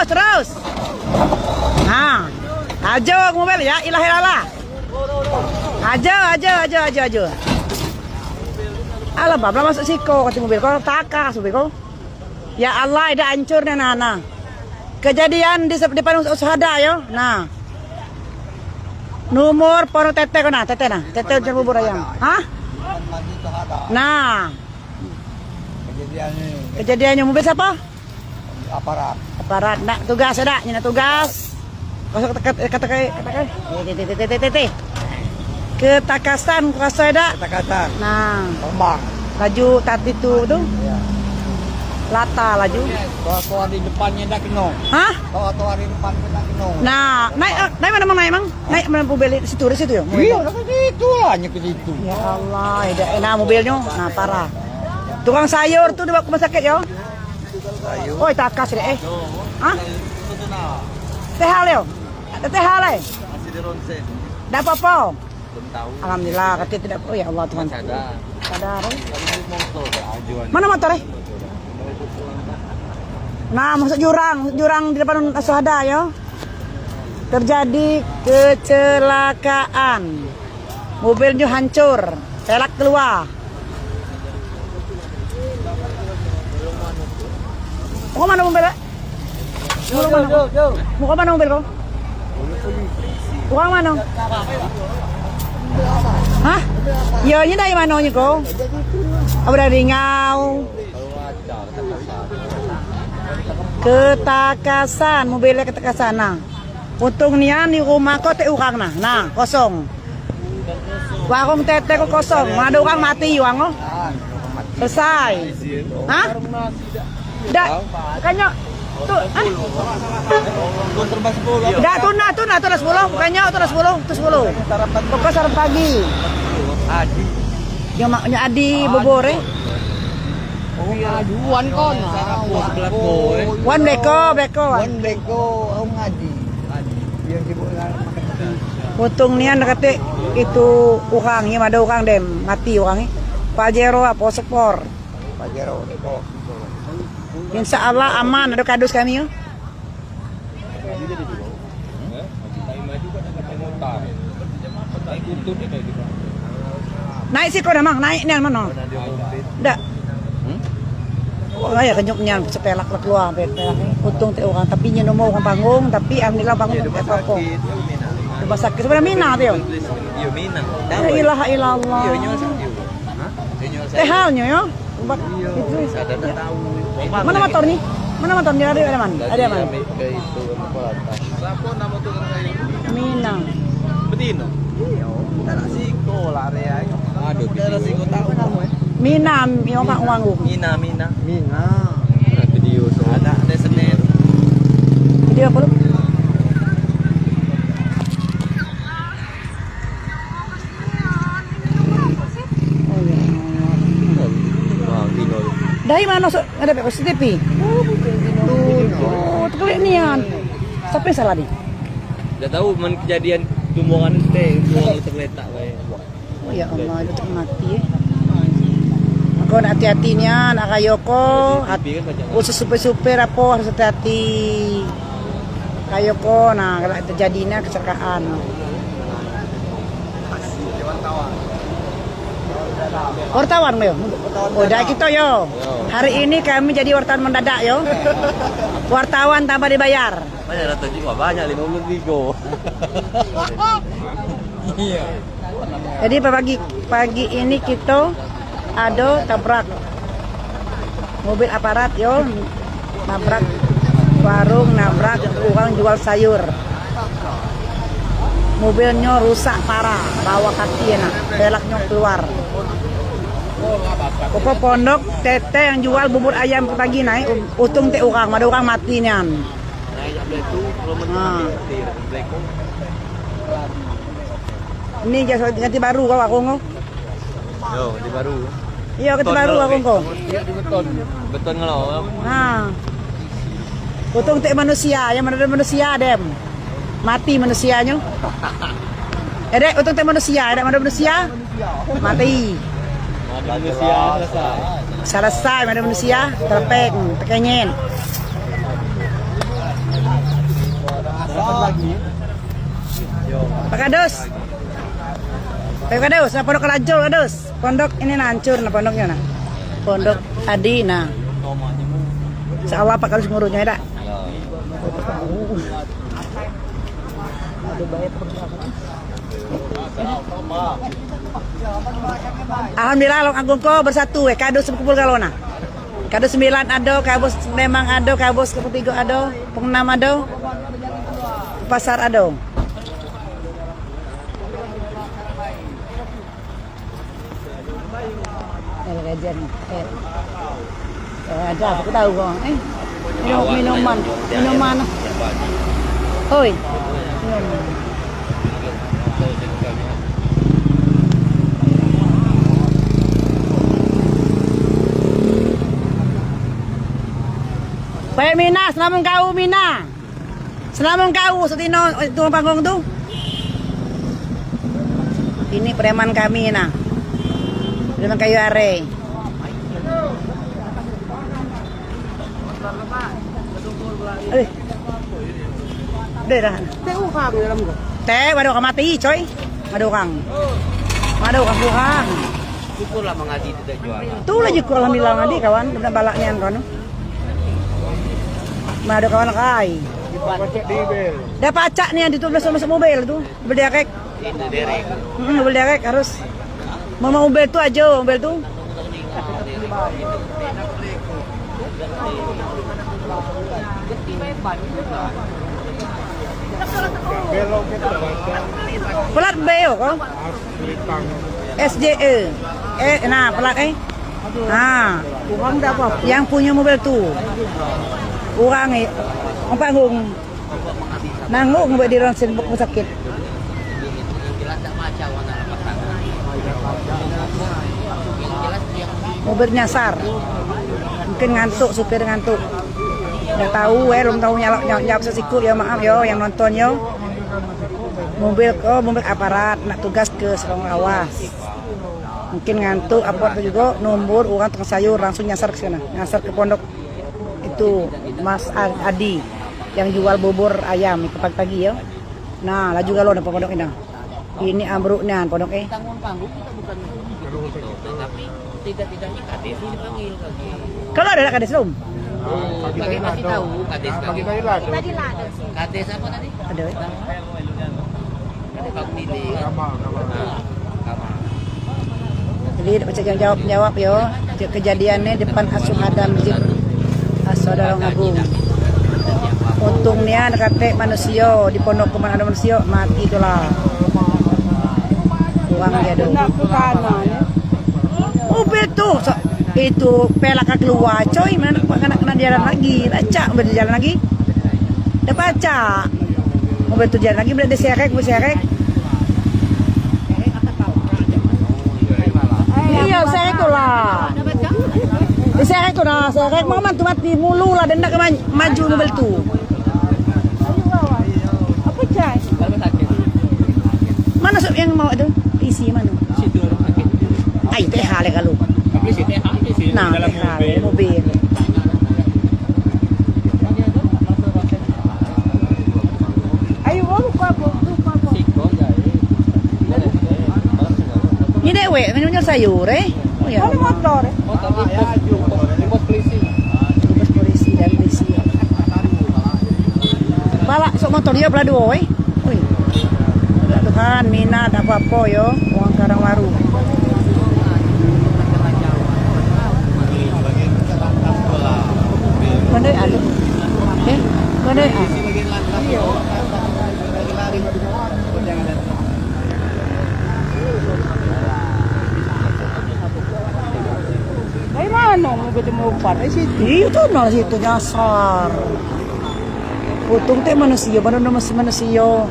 terus. Nah, aja mobil ya, ilah ilah. Aja. Alah, babla masuk siko kata mobil kau takas mobil kau. Ya Allah, dah hancurnya Nana. Kejadian di depan usahada yo. Nah. Nomor pono tete kau tete ujar bubur ayam. Hah? Nah. Kejadiannya mobil siapa? Aparat. Nak tugas ada, nyana tugas. Kata ketakasan kuasa ada. Kata-kata. Nah, Tombang. laju tadi tuh. Ya. Lata laju. Toa di depannya dah kena. Hah? Toa di depannya dah kena. Nah, naik mana emang? Naik mana mobil di situ ya? Iya, itu lah ke situ. Ya Allah, enak mobilnya. Nah, parah. Tukang sayur tuh dibawa ke rumah sakit ya. Oh, takas deh. Hah? Tehal yo. Ada tehal eh. Masih di ronsen. Dah apa-apa. Belum tahu. Alhamdulillah, katanya tidak. Oh ya Allah Tuhan. Sadar. Motor ajuan. Mana motor eh? Nah, masuk jurang di depan Aswada ya. Terjadi kecelakaan. Mobilnya hancur, pelak keluar. Mau mana mobil? Mau mana mobil kau? Uang mana? Hah? Ya, ini dari mana nih kau? Oh, dari Ngau. Ketakasan, mobilnya ketakasan. Nah, untung nian di rumah kau teh urang nah, kosong. Warung tete kok kosong, ada orang mati uang oh. Selesai. Hah? Dak, bukannya tuh, dak tuna 10, bukannya tuna 10. Pokok sarapan pagi. Adi. Yang maknya Adi bobore. Aduan kon. Wan beko. Wan beko Om Adi. Yang dibuat Untung nian kate itu urangnya ada urang dem mati urangnya. Pajero apa sepor. Pajero. Insya Allah aman ada kadus kami yo. Naik sih kau namang naik nian mana? Dak. Oh ya kenyuknya sepelak keluar pelak. Untung teh orang tapi nya mau orang bangun tapi alhamdulillah bangun apa-apa. Rumah sakit sebenarnya Mina tuh. Iya Mina. La ilaha illallah. Teh halnya yo. Itu Ada tahu. mana motor nih? Mana motornya ada mana? Ada mana? Ke itu Siapa nama tukang sayur? Minang. Betino. Iya, tak siko lah area. Aduh, kita siko tahu kamu ya. Minam, yung Pak Wangu. Mina. Nah, video tuh. Ada Senin. Video apa lu? Dari mana ada CCTV? Tuh nian. Siapa yang salah nih? Udah tahu men kejadian tumbongan teh, tumbang terletak we. Oh ya Allah, itu mati ya. Aku hati-hati nian, Aka Yoko. Khusus supir-supir apa harus hati-hati. Kayoko, nah kalau terjadinya kecelakaan. Wartawan yo. Udah gitu yo. Hari ini kami jadi wartawan mendadak yo. Wartawan tanpa dibayar. Banyak rata jiwa, banyak 50 ribu. Iya. Jadi pagi ini kita ada tabrak mobil aparat yo, nabrak warung, nabrak orang jual sayur. Mobilnya rusak parah, bawa kaki enak, pelaknya keluar. Pokok pondok tete yang jual bubur ayam pagi naik, untung teh orang, ada orang mati nian. Nah. Ini ganti baru kau aku ngok. Yo, di baru. Iya ganti baru aku ngok. Beton ngelau. Nah. Untung teh manusia, yang mana ada manusia dem. Mati manusianya. Dek, untung teh manusia, ada mana manusia? Mati. Manusia Selesai, ada manusia, terpeng, pekenyen. lagi. Pak Kadus. Pak Kadus, nah pondok Rajul Kadus. Pondok ini nah hancur nah pondoknya nah. Pondok Adi nah. Insyaallah Pak Kadus ngurusnya dak. Alhamdulillah long agung ko bersatu Kadus berkumpul kalona. Kadus 9 ado, Kadus memang ado, Kadus ketiga ado, pengenam ado. Pasar ado. Kajian. Ada aku tahu kok. Minuman. Oi. Minuman. Baik Mina, selamat kau Mina. Selamat kau setino tuang panggung tuh. Ini preman kami nah. Preman kayu are. Deh dah. Teh ukang dalam gua. Teh waduh mati coy. Waduh kang. Waduh kang bukan. Syukur lah mengadi tidak jual. Tuh lah juga alhamdulillah ngadi kawan, udah balaknya kan. Waduh kawan kai. Dah pacak nih yang ditulis sama mobil tuh. Berderek. Itu derek. Berderek harus. Mama mobil tuh aja, mobil tuh. Pelat B kok. SJE. Nah, pelat Nah, uang dapat. Yang punya mobil tuh. Uang ang panggung. Nanggung buat di ronsen buk sakit. Mobil nyasar. Mungkin ngantuk, supir ngantuk. Nggak tahu, belum tahu nyalak sesiku ya maaf yo yang nonton yo. Mobil aparat nak tugas ke Serong Awas. Mungkin ngantuk, apa itu juga nomor uang tukang sayur langsung nyasar ke sana, nyasar ke pondok itu Mas Adi yang jual bubur ayam ke pagi-pagi ya. Nah, laju galo ada pondok ini. Ini ambruknya pondok Tanggung panggung kita bukan tapi tidak-tidaknya kades ini dipanggil lagi. Kalau ada kades belum? Oh, pakai masih tahu kades lagi. Tadi lah ada sih. Kades apa tadi? Ada. Kades Pak Mili. Jadi baca jawab yo. Kejadiannya depan Asuhada Masjid Asuhada Agung. Untungnya kate manusia di pondok kemana ada manusia mati itulah. Uang dia dong. Mobil tuh itu pelak keluar coy mana kena jalan lagi acak berjalan lagi udah baca mobil tuh jalan lagi udah diserek iya serek tuh lah diserek tuh nah serek mau mantu mati mulu lah dan nak maju mobil tuh apa cai mana yang mau itu isi mana ay teh hale kalau nah, mobil. Ayo, ini dewe, minumnya sayur Oh ya. Motor. Di pos polisi. Di pos polisi dan polisi. Balak sok motor dia belah dua Tuhan, Mina tak apa-apa yo, uang Karangwaru. Mana ada? Mana ada? Dari mana mau ketemu umpan? Di situ. Itu nol situ nyasar. Putung teh manusia, mana manusia.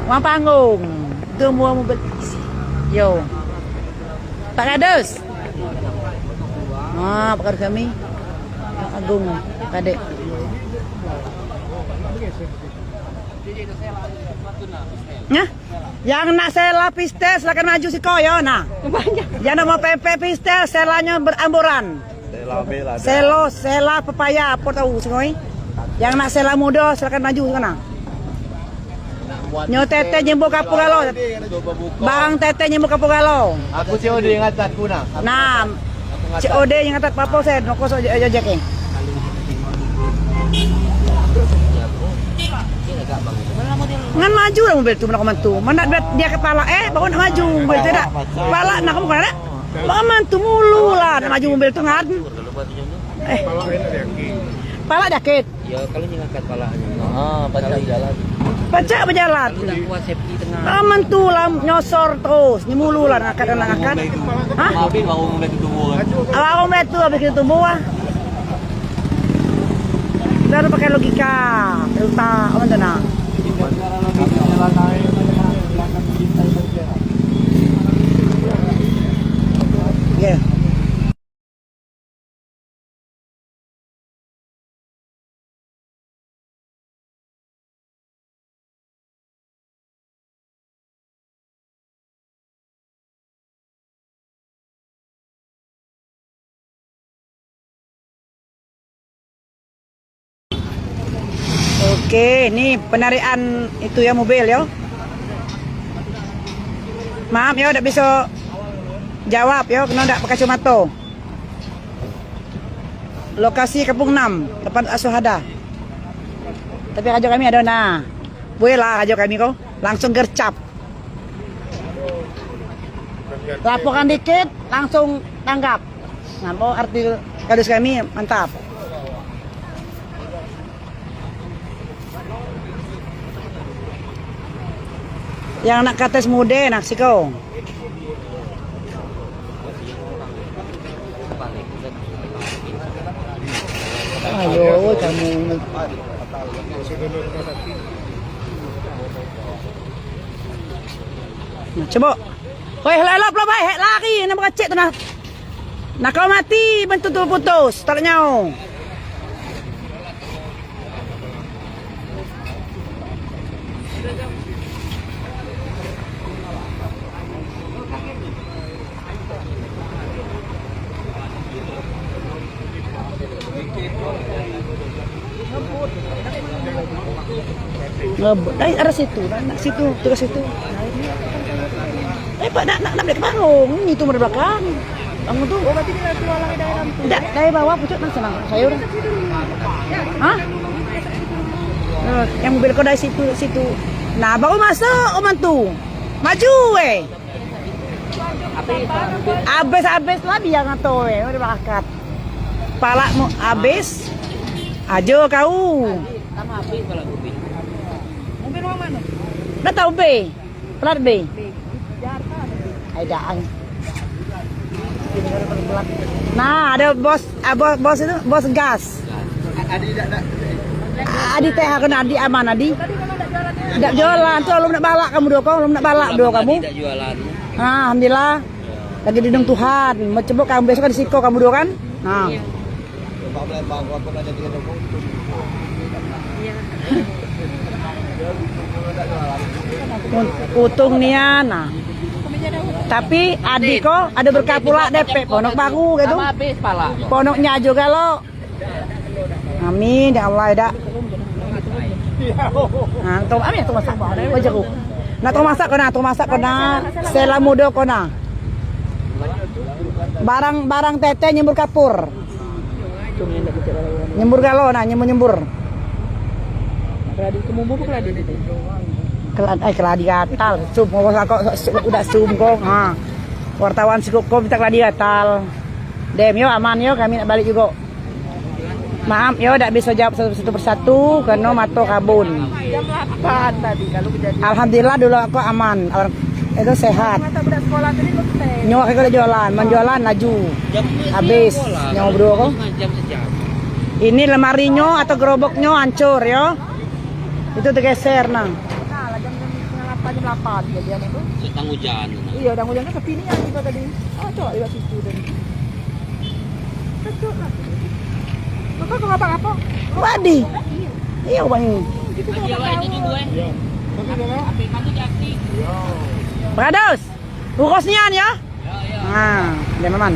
Wang panggung. Semua mobil. Yo. Pak Kadus. Ah, Pak kami. Agung, Kadek. Nah, yang nak sela pistel silakan maju si koyo nah. Yang nak mau PP pistel selanya beramburan. Sela pepaya apa tahu singoi. Yang nak sela muda silakan maju sana. Nyo tete nyembo kapugalo. Bang tete nyembo kapugalo. Aku COD yang atas kuna. Nah, COD yang atas papo saya noko so jajak eh. Ngan maju lah mobil tu nak mantu. Mana dia kepala baru nak maju mobil tu dak. Kepala nak kamu kan dak? Bang mantu mulu lah nak maju mobil tu ngan. Pala dakit. Ya kalau ngangkat palanya. Baca jalan. Baca berjalan. Tidak kuat safety tengah. Aman tu lah nyosor terus. Ni mulu lah nak angkat. Hah? Tapi baru mulai tumbuh. Awak metu habis itu tumbuh. Baru pakai logika. Terus aman tu nak. Yeah. Oke, ini penarian itu ya mobil ya. Maaf ya, tidak bisa jawab ya, kena tidak pakai kacamata. Lokasi Kampung 6, depan Asuhada. Tapi raja kami ada nah. Boleh lah raja kami kok, langsung gercap. Laporkan dikit, langsung tanggap. Nah, arti kadus kami mantap. Yang nak kates muda nak siko. Ayo kamu. Nah, coba. Hoi, lelap lah baik, lari nak bercek tu nak. Nak kau mati bentuk tu putus, tak nyau. Dari arah situ, nak situ, terus situ. Pak nak balik bangun, itu dari belakang. Bangun tu. Oh, berarti dia jual lagi dari dalam tu. Tak, dari bawah pucuk nak senang sayur. Hah? Yang mobil kau dari situ. Nah, baru masuk oman tu. Maju Habis lah dia ngato udah bakat. Palak mau habis. Ajo kau. Sama habis kalau mobil. Mobil mana? Dah tahu B. Plat B. Aidaan. Nah, ada bos itu, bos gas. Adi teh aku Adi aman Adi. Tidak jualan tuh, belum nak balak kamu dua kau, belum nak balak dua kamu. Tidak jualan. Nah, alhamdulillah. Lagi di dong Tuhan. Mau coba kamu besok di siko kamu dua kan? Nah. Utung nian. Nah. Tapi adik kok ada berkah pula DP ponok baru gitu. Habis pala. Ponoknya juga lo. Amin ya Allah ya. Nah, tuh amin tuh masak. Wajaku. Nah, tuh masak kena. Sela mudo kena. Barang tete nyembur kapur. Nyembur galo nah nyembur. Keladi kemumbu keladi itu. Keladi gatal. Sum udah sum kok. Ha. Wartawan si kok minta keladi gatal. Dem yo aman yo kami nak balik juga. Maaf yo tidak bisa jawab satu persatu karena mato kabun. Jam 8 tadi kalau kejadian. Alhamdulillah dulu aku aman. Itu sehat. Nyawa kita jualan, menjualan laju. Habis nyawa berdua kok. Ini lemarinya atau geroboknya hancur ya. Itu tergeser nah. Jam 8 kejadian itu. Sedang hujan. Iya, sedang hujan sepi nih yang kita tadi. Oh, coba lihat situ tadi. Kecil lah. Kok ngapa-ngapa? Wadi. Iya, Bang. Itu Prados. Urusnya ya? Nah, dia aman.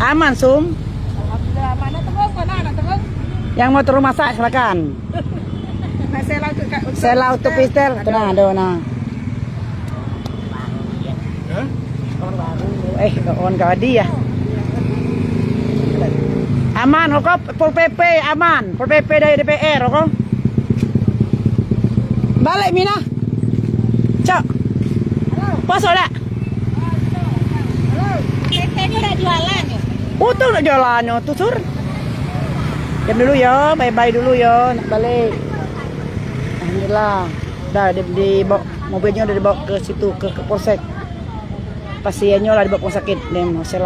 Aman, Sum. Alhamdulillah, mana terus? Yang mau turun masak silakan. Sela untuk pistel. Kena ada nah. On gadi ya. Aman kok Pol PP aman. Pol PP dari DPR kok. Balik Mina. Cok. Pasok dah. Tetenya udah jualan ya? Tuh udah jalan tuh sur. Diam dulu ya, bye-bye dulu ya, nak balik. Alhamdulillah. Dah dibawa, mobilnya udah dibawa ke situ ke polsek. Pasiennya lah dibawa ke rumah sakit. Dem, masalah.